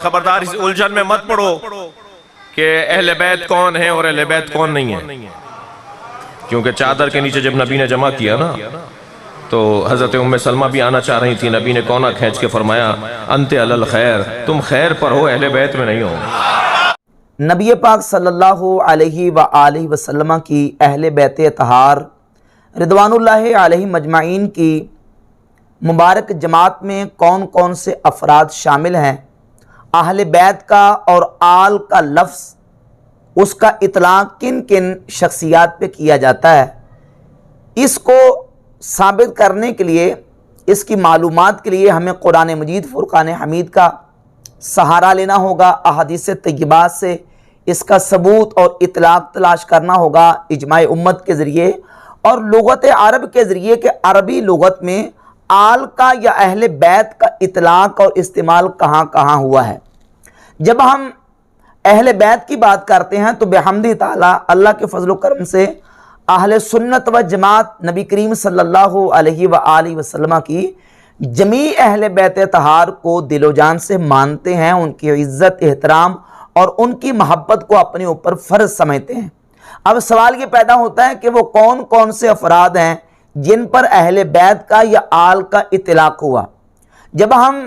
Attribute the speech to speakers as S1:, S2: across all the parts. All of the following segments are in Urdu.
S1: خبردار اس الجھن میں مت پڑو کہ اہل بیت کون ہے اور اہل بیت کون نہیں ہے، کیونکہ چادر کے نیچے جب نبی نے جمع کیا نا تو حضرت ام سلمہ بھی آنا چاہ رہی تھی، نبی نے کونا کھینچ کے فرمایا انت علی الخیر، تم خیر پر ہو، اہل بیت میں نہیں ہو۔
S2: نبی پاک صلی اللہ علیہ وآلہ وسلم کی اہل بیت اطہار رضوان اللہ علیہ مجمعین کی مبارک جماعت میں کون کون سے افراد شامل ہیں، اہل بیت کا اور آل کا لفظ اس کا اطلاق کن کن شخصیات پہ کیا جاتا ہے، اس کو ثابت کرنے کے لیے، اس کی معلومات کے لیے ہمیں قرآن مجید فرقان حمید کا سہارا لینا ہوگا، احادیث طیبات سے اس کا ثبوت اور اطلاق تلاش کرنا ہوگا اجماع امت کے ذریعے اور لغت عرب کے ذریعے کہ عربی لغت میں آل کا یا اہل بیت کا اطلاق اور استعمال کہاں کہاں ہوا ہے۔ جب ہم اہل بیت کی بات کرتے ہیں تو بحمد تعالیٰ اللہ کے فضل و کرم سے اہل سنت و جماعت نبی کریم صلی اللہ علیہ وآلہ وسلم کی جمیع اہل بیت طہار کو دل و جان سے مانتے ہیں، ان کی عزت احترام اور ان کی محبت کو اپنے اوپر فرض سمجھتے ہیں۔ اب سوال یہ پیدا ہوتا ہے کہ وہ کون کون سے افراد ہیں جن پر اہل بیت کا یا آل کا اطلاق ہوا۔ جب ہم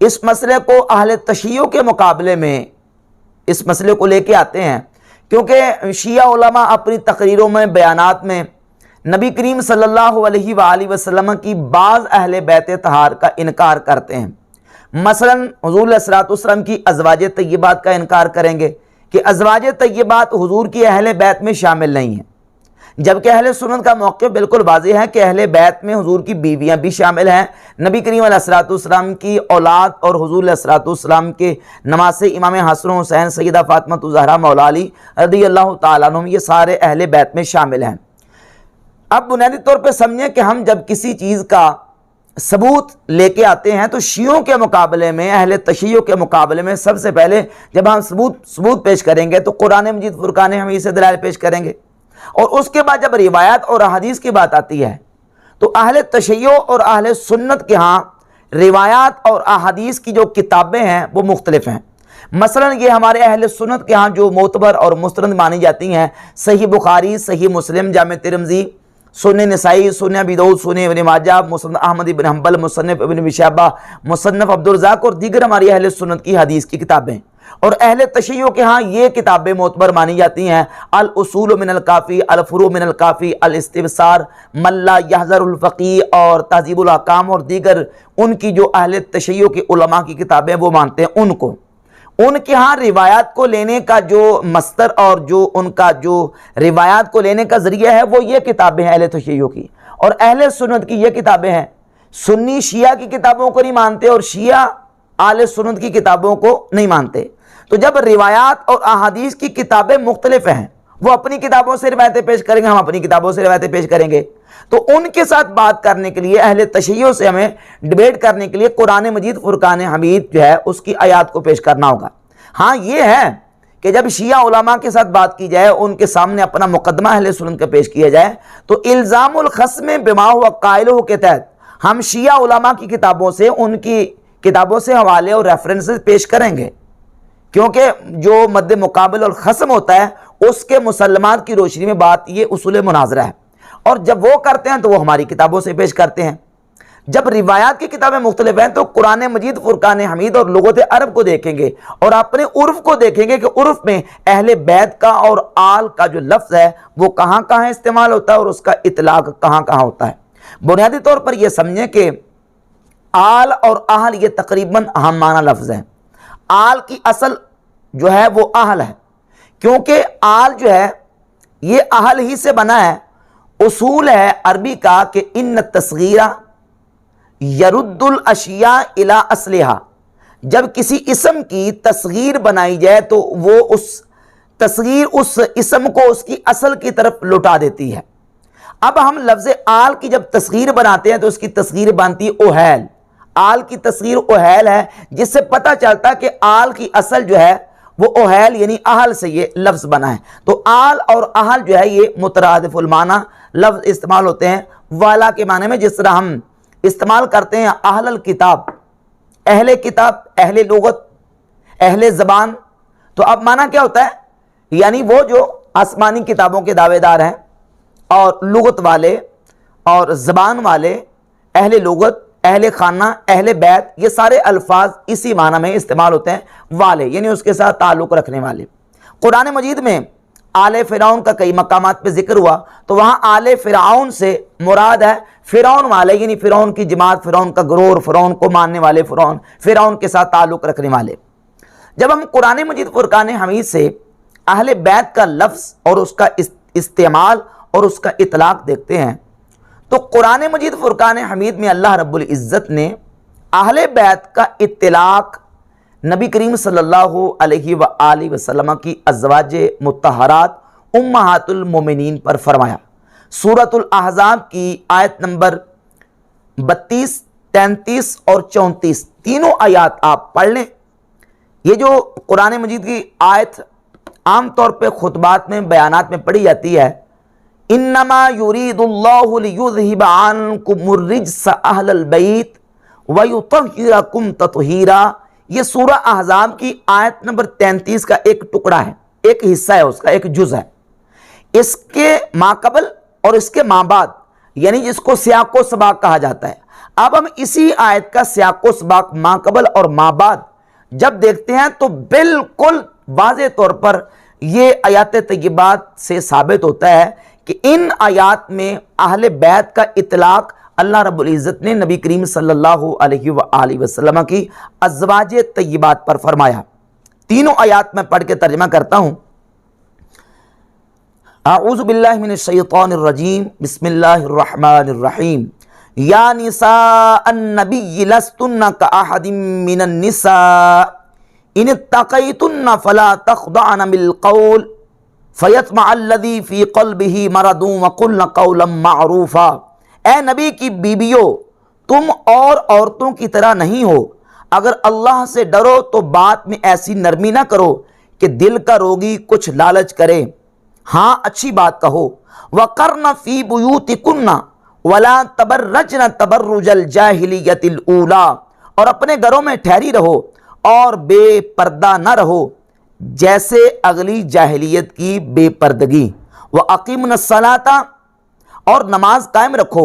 S2: اس مسئلے کو اہل تشیع کے مقابلے میں اس مسئلے کو لے کے آتے ہیں، کیونکہ شیعہ علماء اپنی تقریروں میں بیانات میں نبی کریم صلی اللہ علیہ وآلہ وسلم کی بعض اہل بیت طہار کا انکار کرتے ہیں۔ مثلا حضور علیہ السلام کی ازواج طیبات کا انکار کریں گے کہ ازواج طیبات حضور کی اہل بیت میں شامل نہیں ہیں، جبکہ اہل سنت کا موقف بالکل واضح ہے کہ اہل بیت میں حضور کی بیویاں بھی شامل ہیں، نبی کریم علیہ السلام کی اولاد اور حضور علیہ السلام کے نواسے امام حسن و حسین، سیدہ فاطمہ الزہرا، مولا علی رضی اللہ تعالیٰ عنہم، یہ سارے اہل بیت میں شامل ہیں۔ اب بنیادی طور پہ سمجھیں کہ ہم جب کسی چیز کا ثبوت لے کے آتے ہیں تو شیعوں کے مقابلے میں، اہل تشیع کے مقابلے میں سب سے پہلے جب ہم ثبوت پیش کریں گے تو قرآن مجید فرقان حمید سے دلائل پیش کریں گے، اور اس کے بعد جب روایات اور احادیث کی بات آتی ہے تو اہل تشیع اور اہل سنت کے ہاں روایات اور احادیث کی جو کتابیں ہیں وہ مختلف ہیں۔ مثلا یہ ہمارے اہل سنت کے ہاں جو معتبر اور مستند مانی جاتی ہیں، صحیح بخاری، صحیح مسلم، جامع ترمذی، سنن نسائی، سنن ابی داؤد، سنن ابن ماجہ، مصنف احمد بن حنبل، مصنف ابن ابی شیبہ، مصنف عبدالرزاق اور دیگر ہماری اہل سنت کی حدیث کی کتابیں۔ اور اہل تشیع کے ہاں یہ کتابیں معتبر مانی جاتی ہیں، الاصول من الکافی، الفروع من الکافی، الاستبصار، من لا یحذر الفقیہ اور تہذیب الاحکام اور دیگر ان کی جو اہل تشیع کے علماء کی کتابیں وہ مانتے ہیں ان کو۔ ان کے ہاں روایات کو لینے کا جو مصدر اور جو ان کا جو روایات کو لینے کا ذریعہ ہے وہ یہ کتابیں ہیں اہل تشیع کی، اور اہل سنت کی یہ کتابیں ہیں۔ سنی شیعہ کی کتابوں کو نہیں مانتے اور شیعہ اہل سنت کی کتابوں کو نہیں مانتے۔ تو جب روایات اور احادیث کی کتابیں مختلف ہیں، وہ اپنی کتابوں سے روایتیں پیش کریں گے، ہم اپنی کتابوں سے روایتیں پیش کریں گے، تو ان کے ساتھ بات کرنے کے لیے، اہل تشیع سے ہمیں ڈیبیٹ کرنے کے لیے قرآن مجید فرقان حمید جو ہے اس کی آیات کو پیش کرنا ہوگا۔ ہاں یہ ہے کہ جب شیعہ علماء کے ساتھ بات کی جائے، ان کے سامنے اپنا مقدمہ اہل سنت کا پیش کیا جائے تو الزام الخصم بما هو قائلہ کے تحت ہم شیعہ علماء کی کتابوں سے، ان کی کتابوں سے حوالے اور ریفرنسز پیش کریں گے، کیونکہ جو مد مقابل اور خصم ہوتا ہے اس کے مسلمات کی روشنی میں بات یہ اصول مناظرہ ہے، اور جب وہ کرتے ہیں تو وہ ہماری کتابوں سے پیش کرتے ہیں۔ جب روایات کی کتابیں مختلف ہیں تو قرآن مجید فرقان حمید اور لغت عرب کو دیکھیں گے اور اپنے عرف کو دیکھیں گے کہ عرف میں اہل بیت کا اور آل کا جو لفظ ہے وہ کہاں کہاں استعمال ہوتا ہے اور اس کا اطلاق کہاں کہاں ہوتا ہے۔ بنیادی طور پر یہ سمجھیں کہ آل اور اہل یہ تقریباً اہم معنی لفظ ہیں۔ آل کی اصل جو ہے وہ اہل ہے، کیونکہ آل جو ہے یہ اہل ہی سے بنا ہے۔ اصول ہے عربی کا کہ ان تصغیرہ یرد الاشیاء الی اصلہا، جب کسی اسم کی تصغیر بنائی جائے تو وہ اس تصغیر اس اسم کو اس کی اصل کی طرف لوٹا دیتی ہے۔ اب ہم لفظ آل کی جب تصغیر بناتے ہیں تو اس کی تصغیر بنتی ہے اوہیل۔ آل کی تصغیر اوہیل ہے، جس سے پتہ چلتا کہ آل کی اصل جو ہے وہ اوہیل یعنی اہل سے یہ لفظ بنا ہے۔ تو آل اور اہل جو ہے یہ مترادف المعنی لفظ استعمال ہوتے ہیں والا کے معنی میں، جس طرح ہم استعمال کرتے ہیں اہل الکتاب، اہل کتاب، اہل لغت، اہل زبان، تو اب معنی کیا ہوتا ہے؟ یعنی وہ جو آسمانی کتابوں کے دعوے دار ہیں اور لغت والے اور زبان والے، اہل لغت، اہل خانہ، اہل بیت، یہ سارے الفاظ اسی معنی میں استعمال ہوتے ہیں، والے یعنی اس کے ساتھ تعلق رکھنے والے۔ قرآن مجید میں آل فرعون کا کئی مقامات پہ ذکر ہوا تو وہاں آل فرعون سے مراد ہے فرعون والے، یعنی فرعون کی جماعت، فرعون کا گروہ، فرعون کو ماننے والے، فرعون کے ساتھ تعلق رکھنے والے۔ جب ہم قرآن مجید فرقان حمید سے اہل بیت کا لفظ اور اس کا استعمال اور اس کا اطلاق دیکھتے ہیں تو قرآن مجید فرقان حمید میں اللہ رب العزت نے اہل بیت کا اطلاق نبی کریم صلی اللہ علیہ وآلہ وسلم کی ازواج مطہرات امہات المومنین پر فرمایا۔ سورۃ الاحزاب کی آیت نمبر 32، 33 اور 34 تینوں آیات آپ پڑھ لیں۔ یہ جو قرآن مجید کی آیت عام طور پہ خطبات میں، بیانات میں پڑھی جاتی ہے، انما یرید اللہ لیذہب عنکم الرجس اہل البیت ویطہرکم تطہیرا، یہ سورہ احزاب کی آیت نمبر 33 کا ایک ٹکڑا ہے، ایک حصہ ہے، اس کا ایک جز ہے۔ اس کے ماقبل اور اس کے ماں بعد، یعنی جس کو سیاق و سباق کہا جاتا ہے، اب ہم اسی آیت کا سیاق و سباق ماقبل اور ماں بعد جب دیکھتے ہیں تو بالکل واضح طور پر یہ آیات طیبات سے ثابت ہوتا ہے کہ ان آیات میں اہل بیت کا اطلاق اللہ رب العزت نے نبی کریم صلی اللہ علیہ وآلہ وسلم کی ازواج طیبات پر فرمایا۔ تینوں آیات میں پڑھ کے ترجمہ کرتا ہوں۔ اعوذ باللہ من الشیطان الرجیم، بسم اللہ الرحمن الرحیم۔ یا نساء النبی لستن کاحد من النساء ان اتقیتن فلا تخضعن بالقول فیطمع الذی فی قلبہ مرض وقلن قولا معروفا۔ اے نبی کی بیویوں، تم اور عورتوں کی طرح نہیں ہو، اگر اللہ سے ڈرو تو بات میں ایسی نرمی نہ کرو کہ دل کا روگی کچھ لالچ کرے، ہاں اچھی بات کہو۔ وَقَرْنَ فِي بُيُوتِكُنَّ وَلَا تَبَرَّجْنَ تَبَرُّجَ الْجَاهِلِيَّةِ الْأُولَى، اور اپنے گھروں میں ٹھہری رہو اور بے پردہ نہ رہو جیسے اگلی جاہلیت کی بے پردگی۔ وَأَقِمْنَ الصَّلَاةَ، اور نماز قائم رکھو۔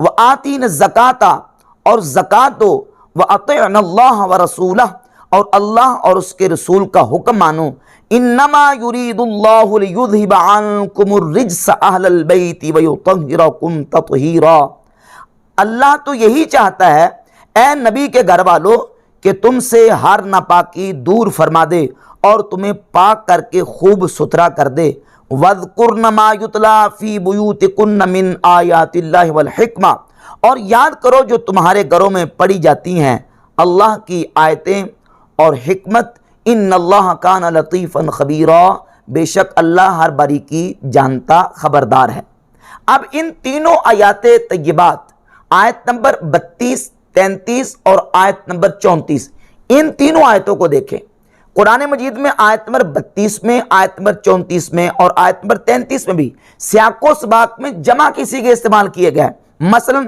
S2: وَآتِينَ الزَّكَاةَ، اور زکوٰۃ دو۔ وَأَطِعْنَ اللَّهَ وَرَسُولَهُ، اور اللہ اور اس کے رسول کا حکم مانو۔ انما یرید اللہ لیذہب عنکم الرجس اہل البیت ویطہرکم تطہیرا، اللہ تو یہی چاہتا ہے اے نبی کے گھر والو کہ تم سے ہر ناپاکی دور فرما دے اور تمہیں پاک کر کے خوب ستھرا کر دے۔ وَاذْكُرْنَ مَا يُتْلَى فِي بُيُوتِكُنَّ مِنْ آیَاتِ اللَّهِ وَالْحِکْمَةِ، اور یاد کرو جو تمہارے گھروں میں پڑھی جاتی ہیں اللہ کی آیتیں اور حکمت۔ ان اللہ کان لطیفا خبیرا، بے شک اللہ ہر باریکی جانتا خبردار ہے۔ اب ان تینوں آیات طیبات، آیت نمبر 32، 33 اور آیت نمبر 34، ان تینوں آیتوں کو دیکھیں۔ قرآن مجید میں آیت نمبر 32 میں، آیت نمبر 34 میں اور آیت نمبر 33 میں بھی سیاق و سباق میں جمع کسی کے استعمال کیے گئے۔ مثلا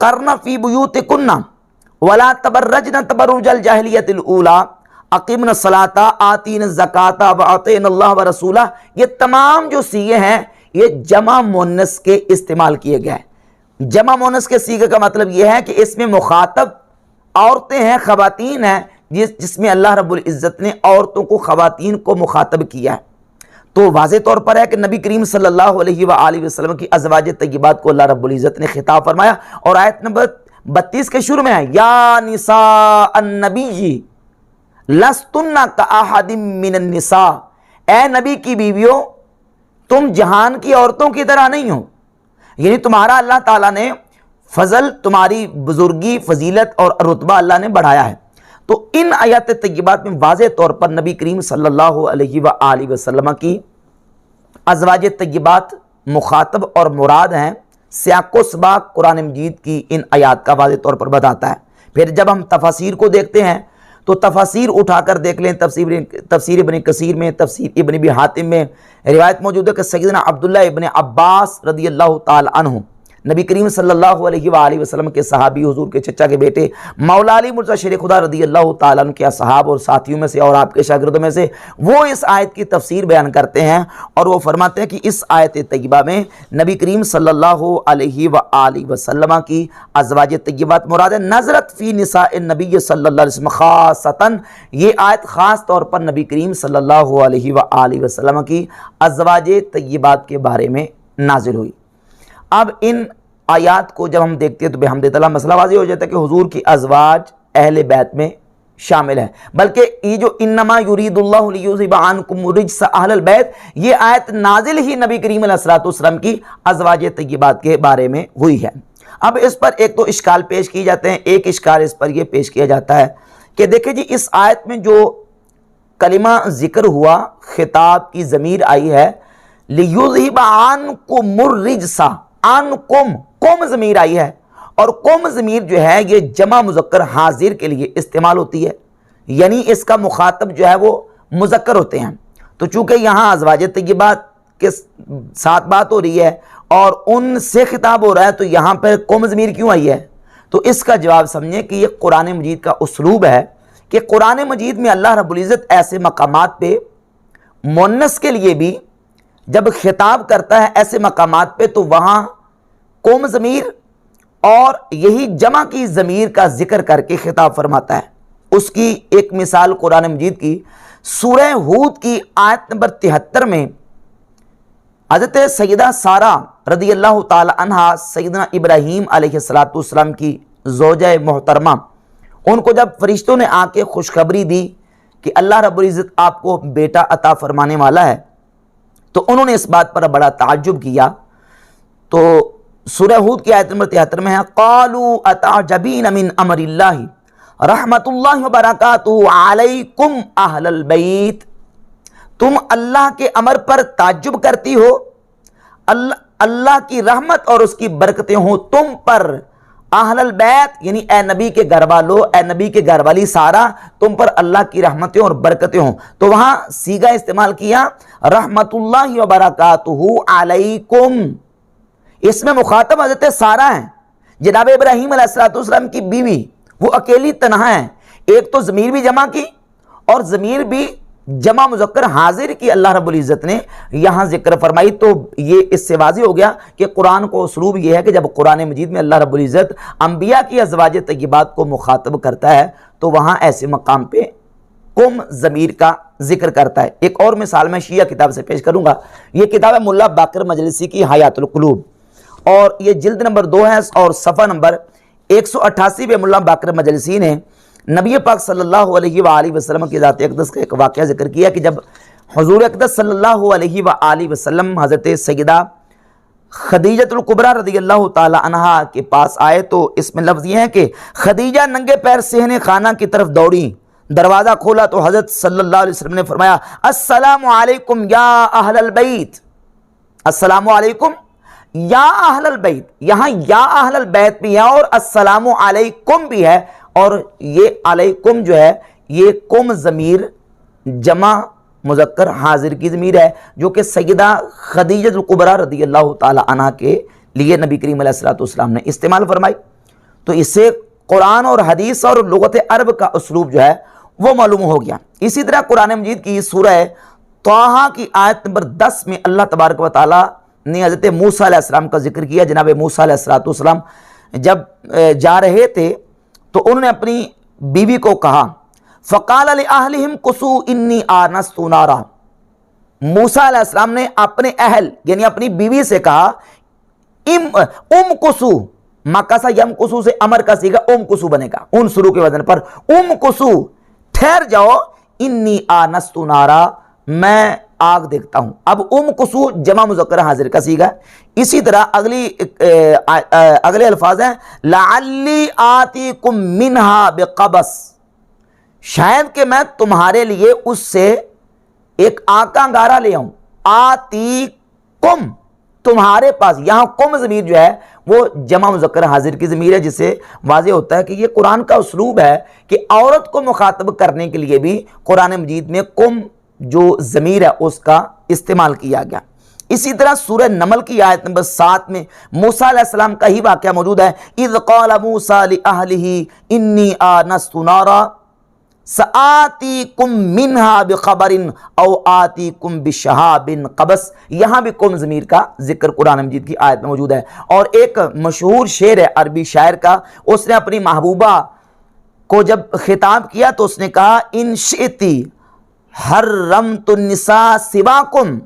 S2: قرن فی بیوتکن ولا تبرجن تبرج الجاہلیۃ الاولی، اقیمن الصلاۃ، آتین الزکاۃ، واطعن اللہ ورسولہ، یہ تمام جو صیغے ہیں یہ جمع مؤنث کے استعمال کیے گئے ہیں۔ جمع مؤنث کے صیغے کا مطلب یہ ہے کہ اس میں مخاطب عورتیں ہیں، خواتین ہیں، جس میں اللہ رب العزت نے عورتوں کو، خواتین کو مخاطب کیا ہے۔ تو واضح طور پر ہے کہ نبی کریم صلی اللہ علیہ وآلہ وسلم کی ازواج طیبات کو اللہ رب العزت نے خطاب فرمایا، اور آیت نمبر 32 کے شروع میں ہے یا نساء النبی لستن کاحد من النساء، اے نبی کی بیویوں تم جہان کی عورتوں کی طرح نہیں ہو، یعنی تمہارا اللہ تعالیٰ نے فضل، تمہاری بزرگی، فضیلت اور رتبہ اللہ نے بڑھایا ہے۔ تو ان آیات طیبات میں واضح طور پر نبی کریم صلی اللہ علیہ وآلہ وسلم کی ازواج طیبات مخاطب اور مراد ہیں۔ سیاق و سباق قرآن مجید کی ان آیات کا واضح طور پر بتاتا ہے۔ پھر جب ہم تفاسیر کو دیکھتے ہیں تو تفاسیر اٹھا کر دیکھ لیں، تفسیر ابن کثیر میں، تفسیر ابن ابی حاتم میں روایت موجود ہے کہ سیدنا عبداللہ ابن عباس رضی اللہ تعالی عنہ نبی کریم صلی اللہ علیہ وآلہ وسلم کے صحابی، حضور کے چچا کے بیٹے مولا علی مرتضیٰ شیر خدا رضی اللہ تعالیٰ عنہ کے اصحاب اور ساتھیوں میں سے اور آپ کے شاگردوں میں سے، وہ اس آیت کی تفسیر بیان کرتے ہیں اور وہ فرماتے ہیں کہ اس آیت طیبہ میں نبی کریم صلی اللہ علیہ وآلہ وسلم کی ازواج طیبات مراد ہے۔ نظرت فی نساء النبی صلی اللہ علیہ وسلم خاصتاً، یہ آیت خاص طور پر نبی کریم صلی اللہ علیہ وآلہ وسلم کی ازواج طیبات کے بارے میں نازل ہوئی۔ اب ان آیات کو جب ہم دیکھتے ہیں تو بحمد تعالیٰ مسئلہ واضح ہو جاتا ہے کہ حضور کی ازواج اہل بیت میں شامل ہے، بلکہ یہ جو انما یرید اللہ لیذھب عنکم الرجس اہل البیت، یہ آیت نازل ہی نبی کریم علیہ الصلوۃ والسلام کی ازواج طیبات کے بارے میں ہوئی ہے۔ اب اس پر ایک تو اشکال پیش کیے جاتے ہیں، ایک اشکال اس پر یہ پیش کیا جاتا ہے کہ دیکھیں جی اس آیت میں جو کلمہ ذکر ہوا، خطاب کی ضمیر آئی ہے لیذھب عنکم الرجس، عنکم قوم ضمیر آئی ہے، اور قوم ضمیر جو ہے یہ جمع مذکر حاضر کے لیے استعمال ہوتی ہے، یعنی اس کا مخاطب جو ہے وہ مذکر ہوتے ہیں۔ تو چونکہ یہاں ازواج طیبات کے ساتھ بات ہو رہی ہے اور ان سے خطاب ہو رہا ہے، تو یہاں پر قوم ضمیر کیوں آئی ہے؟ تو اس کا جواب سمجھیں کہ یہ قرآن مجید کا اسلوب ہے کہ قرآن مجید میں اللہ رب العزت ایسے مقامات پہ مؤنث کے لیے بھی جب خطاب کرتا ہے ایسے مقامات پہ تو وہاں قوم ضمیر اور یہی جمع کی ضمیر کا ذکر کر کے خطاب فرماتا ہے۔ اس کی ایک مثال قرآن مجید کی سورہ ہود کی آیت نمبر 73 میں حضرت سیدہ سارہ رضی اللہ تعالی عنہا سیدنا ابراہیم علیہ السلام کی زوجہ محترمہ، ان کو جب فرشتوں نے آ کے خوشخبری دی کہ اللہ رب العزت آپ کو بیٹا عطا فرمانے والا ہے، تو انہوں نے اس بات پر بڑا تعجب کیا۔ تو سورہ ہود کی آیت نمبر 73 میں ہے قالوا اتعجبین من امر اللہ رحمت اللہ وبرکاتہ علیکم اہل البیت، تم اللہ کے امر پر تعجب کرتی ہو، اللہ کی رحمت اور اس کی برکتیں ہوں تم پر، اہل البیت یعنی اے نبی کے گھر والو، اے نبی کے گھر والی سارہ، تم پر اللہ کی رحمتیں اور برکتیں ہوں۔ تو وہاں صیغہ استعمال کیا رحمت اللہ وبرکاتہ علیکم، اس میں مخاطب حضرت سارہ ہیں، جناب ابراہیم علیہ السلام کی بیوی، وہ اکیلی تنہا ہیں۔ ایک تو ضمیر بھی جمع کی اور ضمیر بھی جمع مذکر حاضر کی اللہ رب العزت نے یہاں ذکر فرمائی۔ تو یہ اس سے واضح ہو گیا کہ قرآن کو اسلوب یہ ہے کہ جب قرآن مجید میں اللہ رب العزت انبیاء کی ازواج طیبات کو مخاطب کرتا ہے تو وہاں ایسے مقام پہ قم ضمیر کا ذکر کرتا ہے۔ ایک اور مثال میں شیعہ کتاب سے پیش کروں گا، یہ کتاب ہے ملا باقر مجلسی کی حیات القلوب، اور یہ جلد نمبر 2 ہے اور صفحہ نمبر 188 پہ ملا باقر مجلسی نے نبی پاک صلی اللہ علیہ وآلہ وسلم کی ذات اقدس کا ایک واقعہ ذکر کیا کہ جب حضور اقدس صلی اللہ علیہ وآلہ وسلم حضرت سیدہ خدیجہ الکبریٰ رضی اللہ تعالی عنہا کے پاس آئے تو اس میں لفظ یہ ہے کہ خدیجہ ننگے پیر صحن خانہ کی طرف دوڑی، دروازہ کھولا تو حضرت صلی اللہ علیہ وسلم نے فرمایا السلام علیکم یا اہل البیت، السلام علیکم یا اہل البیت، یہاں یا اہل البیت بھی ہے اور السلام علیکم بھی ہے، اور یہ علیکم جو ہے یہ قم ضمیر جمع مذکر حاضر کی ضمیر ہے جو کہ سیدہ خدیجہ الکبریٰ رضی اللہ تعالی عنہ کے لیے نبی کریم علیہ السلام نے استعمال فرمائی۔ تو اس سے قرآن اور حدیث اور لغت عرب کا اسلوب جو ہے وہ معلوم ہو گیا۔ اسی طرح قرآن مجید کی سورہ طٰہٰ کی آیت نمبر 10 میں اللہ تبارک و تعالی نے حضرت موسیٰ علیہ السلام کا ذکر کیا۔ جناب موسیٰ علیہ السلام جب جا رہے تھے تو انہوں نے اپنی بیوی کو کہا فقال لأہلہم قصوا انی آنست نارا، موسیٰ علیہ السلام نے اپنے اہل یعنی اپنی بیوی سے کہا ام قصو، مکسا یم قصو سے امر کا صیغہ ام قصو بنے گا ان شروع کے وزن پر، ام قصو ٹھہر جاؤ، انی آنست نارا میں آگ دیکھتا ہوں۔ اب ام قصو جمع مذکر حاضر کا صیغہ۔ اسی طرح اگلے الفاظ ہیں لعلی آتیکم منہا بقبس، شاید کہ میں تمہارے لیے اس سے ایک آگ کا انگارہ لے آؤں۔ آتیکم تمہارے پاس، یہاں قم ضمیر جو ہے وہ جمع مذکر حاضر کی ضمیر ہے، جس سے واضح ہوتا ہے کہ یہ قرآن کا اسلوب ہے کہ عورت کو مخاطب کرنے کے لیے بھی قرآن مجید میں قم جو ضمیر ہے اس کا استعمال کیا گیا۔ اسی طرح سورہ نمل کی آیت نمبر 7 میں موسیٰ علیہ السلام کا ہی واقعہ موجود ہے. اذ قال موسیٰ لأہلہ انی آنست نارا سآتیکم منہا بخبر او آتیکم بشہاب قبس. یہاں بھی کم ضمیر کا ذکر قرآن مجید کی آیت میں موجود ہے. اور ایک مشہور شعر ہے عربی شاعر کا, اس نے اپنی محبوبہ کو جب خطاب کیا تو اس نے کہا ان شئتی حرمت النساء سواکم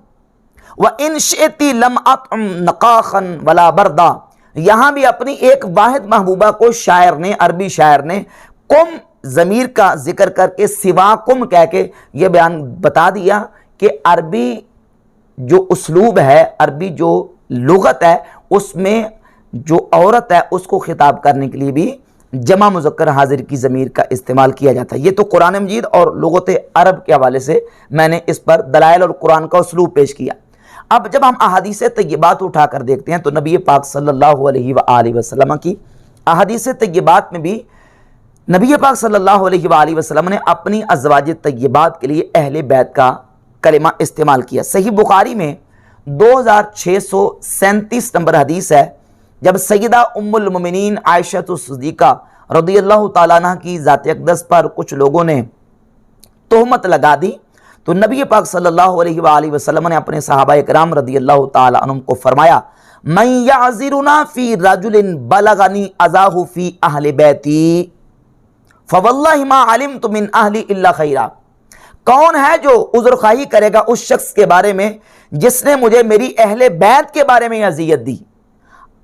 S2: وَإِن شِئْتِ لَمْ أَطْعِمْ نَقَاخًا وَلَا بَرْدًا. یہاں بھی اپنی ایک واحد محبوبہ کو شاعر نے, عربی شاعر نے کم ضمیر کا ذکر کر کے سواکم کہہ کے یہ بیان بتا دیا کہ عربی جو اسلوب ہے, عربی جو لغت ہے, اس میں جو عورت ہے اس کو خطاب کرنے کے لیے بھی جمع مذکر حاضر کی ضمیر کا استعمال کیا جاتا ہے. یہ تو قرآن مجید اور لغت عرب کے حوالے سے میں نے اس پر دلائل اور قرآن کا اسلوب پیش کیا. اب جب ہم احادیث طیبات اٹھا کر دیکھتے ہیں تو نبی پاک صلی اللہ علیہ وآلہ وسلم کی احادیث طیبات میں بھی نبی پاک صلی اللہ علیہ وآلہ وسلم نے اپنی ازواج طیبات کے لیے اہل بیت کا کلمہ استعمال کیا. صحیح بخاری میں 2637 نمبر حدیث ہے, جب سیدہ ام المومنین عائشہ صدیقہ رضی اللہ تعالیٰ عنہ کی ذات اقدس پر کچھ لوگوں نے تہمت لگا دی تو نبی پاک صلی اللہ علیہ وآلہ وسلم نے اپنے صحابہ اکرام رضی اللہ تعالیٰ عنہم کو فرمایا من یعذرنا فی رجل بلغنی اذاہ فی اہل بیتی فواللہ ما علمت من اہلی الا خیرا. کون ہے جو عذر خواہی کرے گا اس شخص کے بارے میں جس نے مجھے میری اہل بیت کے بارے میں اذیت دی.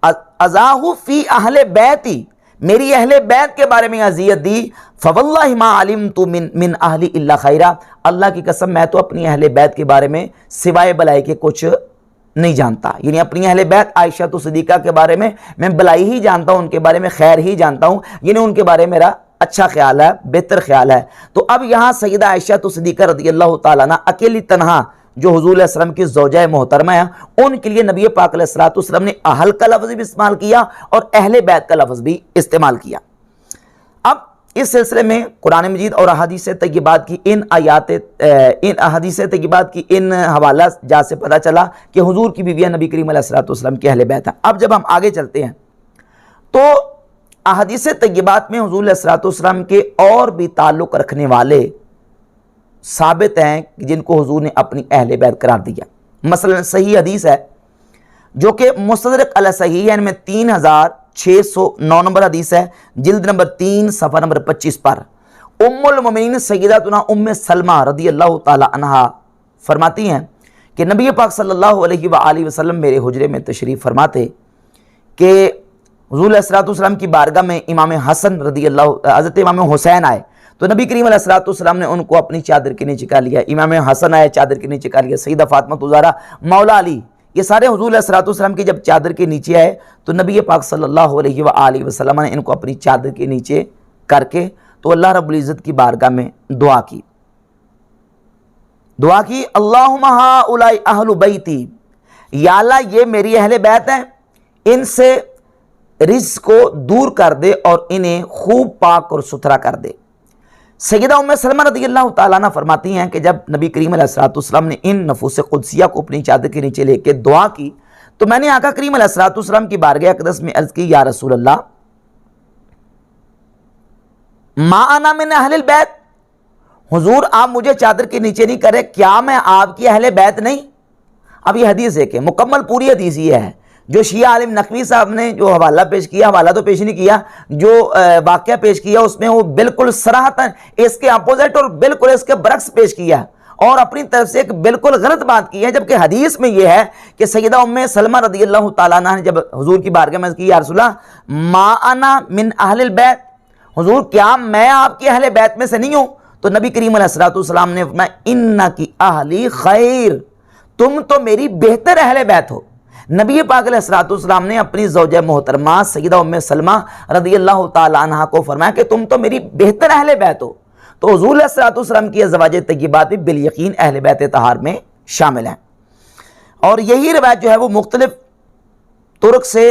S2: اذاہ فی اہل بیتی, میری اہل بیت کے بارے میں اذیت دی. فواللہ ما علمت من اہلی الا خیرا, اللہ کی قسم میں تو اپنی اہل بیت کے بارے میں سوائے بلائی کے کچھ نہیں جانتا. یعنی اپنی اہل بیت عائشہ صدیقہ کے بارے میں بلائی ہی جانتا ہوں, ان کے بارے میں خیر ہی جانتا ہوں, یعنی ان کے بارے میں میرا اچھا خیال ہے, بہتر خیال ہے. تو اب یہاں سیدہ عائشہ صدیقہ رضی اللہ تعالیٰ عنہ اکیلی تنہا جو حضور علیہ السلام کی زوجہ محترمہ ہیں, ان کے لیے نبی پاک علیہ السلام نے اہل کا لفظ بھی استعمال کیا اور اہل بیت کا لفظ بھی استعمال کیا. اب اس سلسلے میں قرآن مجید اور احادیث طیبات کی ان احادیث طیبات کی ان حوالہ جات سے پتہ چلا کہ حضور کی بیویاں نبی کریم علیہ السلام کے اہل بیت ہیں. اب جب ہم آگے چلتے ہیں تو احادیث طیبات میں حضور علیہ السلام کے اور بھی تعلق رکھنے والے ثابت ہیں جن کو حضور نے اپنی اہل بیت قرار دیا. مثلا صحیح حدیث ہے جو کہ مستدرک علی صحیحین میں 3609 نمبر حدیث ہے, جلد نمبر 3 صفحہ نمبر 25 پر ام المومنین سیداتنا ام سلمہ رضی اللہ تعالی عنہا فرماتی ہیں کہ نبی پاک صلی اللہ علیہ وآلہ وسلم میرے حجرے میں تشریف فرماتے کہ حضور علیہ السلام کی بارگاہ میں امام حسن رضی اللہ حضرت امام حسین آئے تو نبی کریم علیہ السلام نے ان کو اپنی چادر کے نیچے کر لیا. امام حسن آئے, چادر کے نیچے کر لیا. سیدہ فاطمہ زہرا, مولا علی, یہ سارے حضور علیہ السلام کی جب چادر کے نیچے آئے تو نبی پاک صلی اللہ علیہ وآلہ وسلم نے ان کو اپنی چادر کے نیچے کر کے تو اللہ رب العزت کی بارگاہ میں دعا کی اللہم ہؤلاء اہل بیتی, یا اللہ یہ میری اہل بیت ہیں, ان سے رزق کو دور کر دے اور انہیں خوب پاک اور ستھرا کر دے. سیدہ ام سلمہ رضی اللہ تعالیٰ عنہ فرماتی ہیں کہ جب نبی کریم علیہ السلام نے ان نفوس قدسیہ کو اپنی چادر کے نیچے لے کے دعا کی تو میں نے آقا کریم علیہ السلام کی بارگاہ اقدس میں عرض کی, یا رسول اللہ ما انا من اہل البیت, حضور آپ مجھے چادر کے نیچے نہیں کرے, کیا میں آپ کی اہل بیت نہیں؟ اب یہ حدیث ہے کہ مکمل پوری حدیث یہ ہے. جو شیعہ عالم نقوی صاحب نے جو حوالہ پیش کیا, حوالہ تو پیش نہیں کیا, جو واقعہ پیش کیا اس میں وہ بالکل صراحتاً اس کے اپوزٹ اور بالکل اس کے برعکس پیش کیا اور اپنی طرف سے ایک بالکل غلط بات کی ہے. جبکہ حدیث میں یہ ہے کہ سیدہ ام سلمہ رضی اللہ تعالیٰ عنہ نے جب حضور کی بارگاہ میں کی, یا رسول اللہ ما انا من اہل البیت, حضور کیا میں آپ کی اہل بیت میں سے نہیں ہوں؟ تو نبی کریم علیہ السلام نے فرمایا انکی اہلی خیر, تم تو میری بہتر اہل بیت ہو. نبی پاک علیہ السلام نے اپنی زوجہ محترمہ سیدہ ام سلمہ رضی اللہ تعالی عنہا کو فرمایا کہ تم تو میری بہتر اہل بیت ہو. تو حضور علیہ السلام کی ازواج طیبات بھی بالیقین اہل بیت طہار میں شامل ہیں. اور یہی روایت جو ہے وہ مختلف طرق سے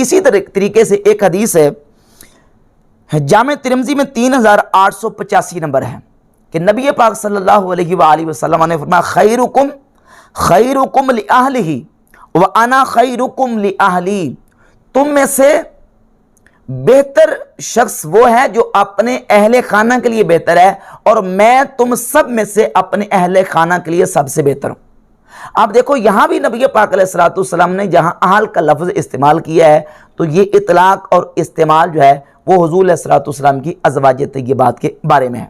S2: اسی طریقے سے ایک حدیث ہے جامع ترمذی میں 3885 نمبر ہے کہ نبی پاک صلی اللہ علیہ وآلہ وسلم نے فرمایا خیرکم لأہلہ وانا خیرکم لأہلی، تم میں سے بہتر شخص وہ ہے جو اپنے اہل خانہ کے لیے بہتر ہے، اور میں تم سب میں سے اپنے اہل خانہ کے لیے سب سے بہتر ہوں۔ اب دیکھو یہاں بھی نبی پاک علیہ السلام نے جہاں اہل کا لفظ استعمال کیا ہے تو یہ اطلاق اور استعمال جو ہے وہ حضور علیہ السلام کی ازواج طیبات کے بارے میں ہے۔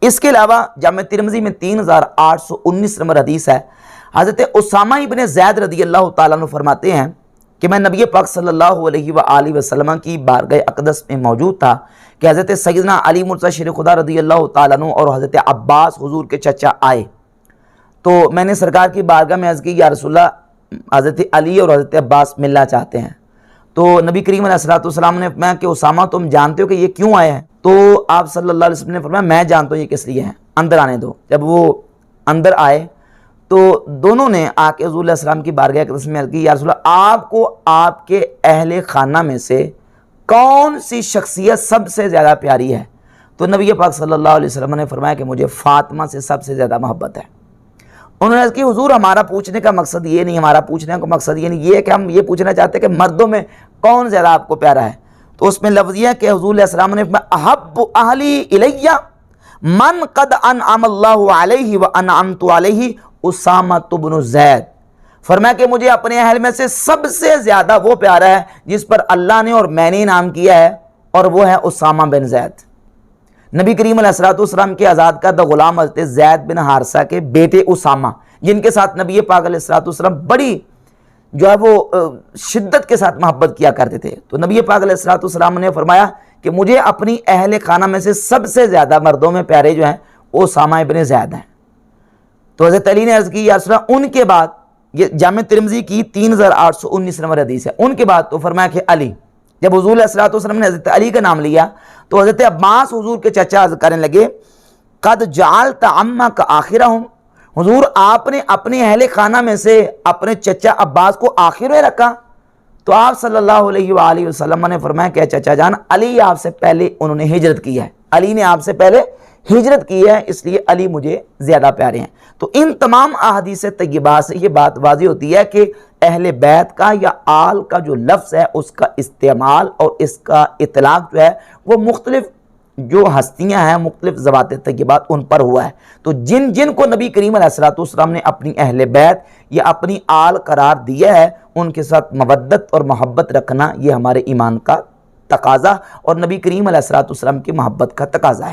S2: اس کے علاوہ جامع ترمذی میں 3819 نمبر حدیث ہے، حضرت اسامہ ابن زید رضی اللہ تعالیٰ عنہ فرماتے ہیں کہ میں نبی پاک صلی اللہ علیہ وآلہ وسلم کی بارگاہ اقدس میں موجود تھا کہ حضرت سیدنا علی مرتضیٰ شیر خدا رضی اللہ تعالیٰ عنہ اور حضرت عباس حضور کے چچا آئے، تو میں نے سرکار کی بارگاہ میں عرض کی یا رسول اللہ حضرت علی اور حضرت عباس ملنا چاہتے ہیں۔ تو نبی کریم علیہ السلام نے فرمایا کہ اسامہ تم جانتے ہو کہ یہ کیوں آئے ہیں؟ تو آپ صلی اللہ علیہ وسلم نے فرمایا میں جانتا ہوں یہ کس لیے ہیں، اندر آنے دو۔ جب وہ اندر آئے تو دونوں نے آ کے حضور علیہ السلام کی بارگاہ اقدس میں عرض کی یا رسول اللہ آپ کو آپ کے اہل خانہ میں سے کون سی شخصیت سب سے زیادہ پیاری ہے؟ تو نبی پاک صلی اللہ علیہ وسلم نے فرمایا کہ مجھے فاطمہ سے سب سے زیادہ محبت ہے۔ انہوں نے عرض کی حضور ہمارا پوچھنے کا مقصد یہ نہیں، ہمارا پوچھنے کا مقصد یہ نہیں، یہ ہے کہ ہم یہ پوچھنا چاہتے ہیں کہ مردوں میں کون زیادہ آپ کو پیارا ہے؟ تو اس میں لفظ یہ ہے کہ حضور علیہ السلام نے فرمایا احب اہلی الیہ من قد انعم اللہ علیہ وانعمت علیہ اسامہ بن زید، فرمایا کہ مجھے اپنے اہل میں سے سب سے زیادہ وہ پیارا ہے جس پر اللہ نے اور میں نے انعام کیا ہے، اور وہ ہے اسامہ بن زید۔ نبی کریم علیہ السلام کے آزاد کردہ غلام حضرت زید بن حارثہ کے بیٹے اسامہ، جن کے ساتھ نبی پاک علیہ السلام بڑی جو ہے وہ شدت کے ساتھ محبت کیا کرتے تھے، تو نبی پاک علیہ السلام نے فرمایا کہ مجھے اپنی اہل خانہ میں سے سب سے زیادہ مردوں میں پیارے جو ہیں وہ اسامہ بن زید ہیں۔ تو حضرت علی نے عرض کی یا رسول اللہ ان کے بعد، یہ جامع ترمذی کی 3819 نمبر حدیث ہے، ان کے بعد؟ تو فرمایا کہ علی۔ جب حضور علیہ السلام نے حضرت علی کا نام لیا تو حضرت عباس حضور کے چچا عرض کرنے لگے قد جعلت عمک آخرہم، حضور آپ نے اپنے اہل خانہ میں سے اپنے چچا عباس کو آخر میں رکھا؟ تو آپ صلی اللہ علیہ وآلہ وسلم نے فرمایا کہ چچا جان علی آپ سے پہلے انہوں نے ہجرت کی ہے، علی نے آپ سے پہلے ہجرت کی ہے، اس لیے علی مجھے زیادہ پیارے ہیں۔ تو ان تمام احادیث طیبات سے یہ بات واضح ہوتی ہے کہ اہل بیت کا یا آل کا جو لفظ ہے اس کا استعمال اور اس کا اطلاق جو ہے وہ مختلف جو ہستیاں ہیں، مختلف ذوات طیبات ان پر ہوا ہے۔ تو جن جن کو نبی کریم علیہ السلام نے اپنی اہل بیت یا اپنی آل قرار دیا ہے ان کے ساتھ مودت اور محبت رکھنا یہ ہمارے ایمان کا تقاضا اور نبی کریم علیہ السلام کی محبت کا تقاضا ہے۔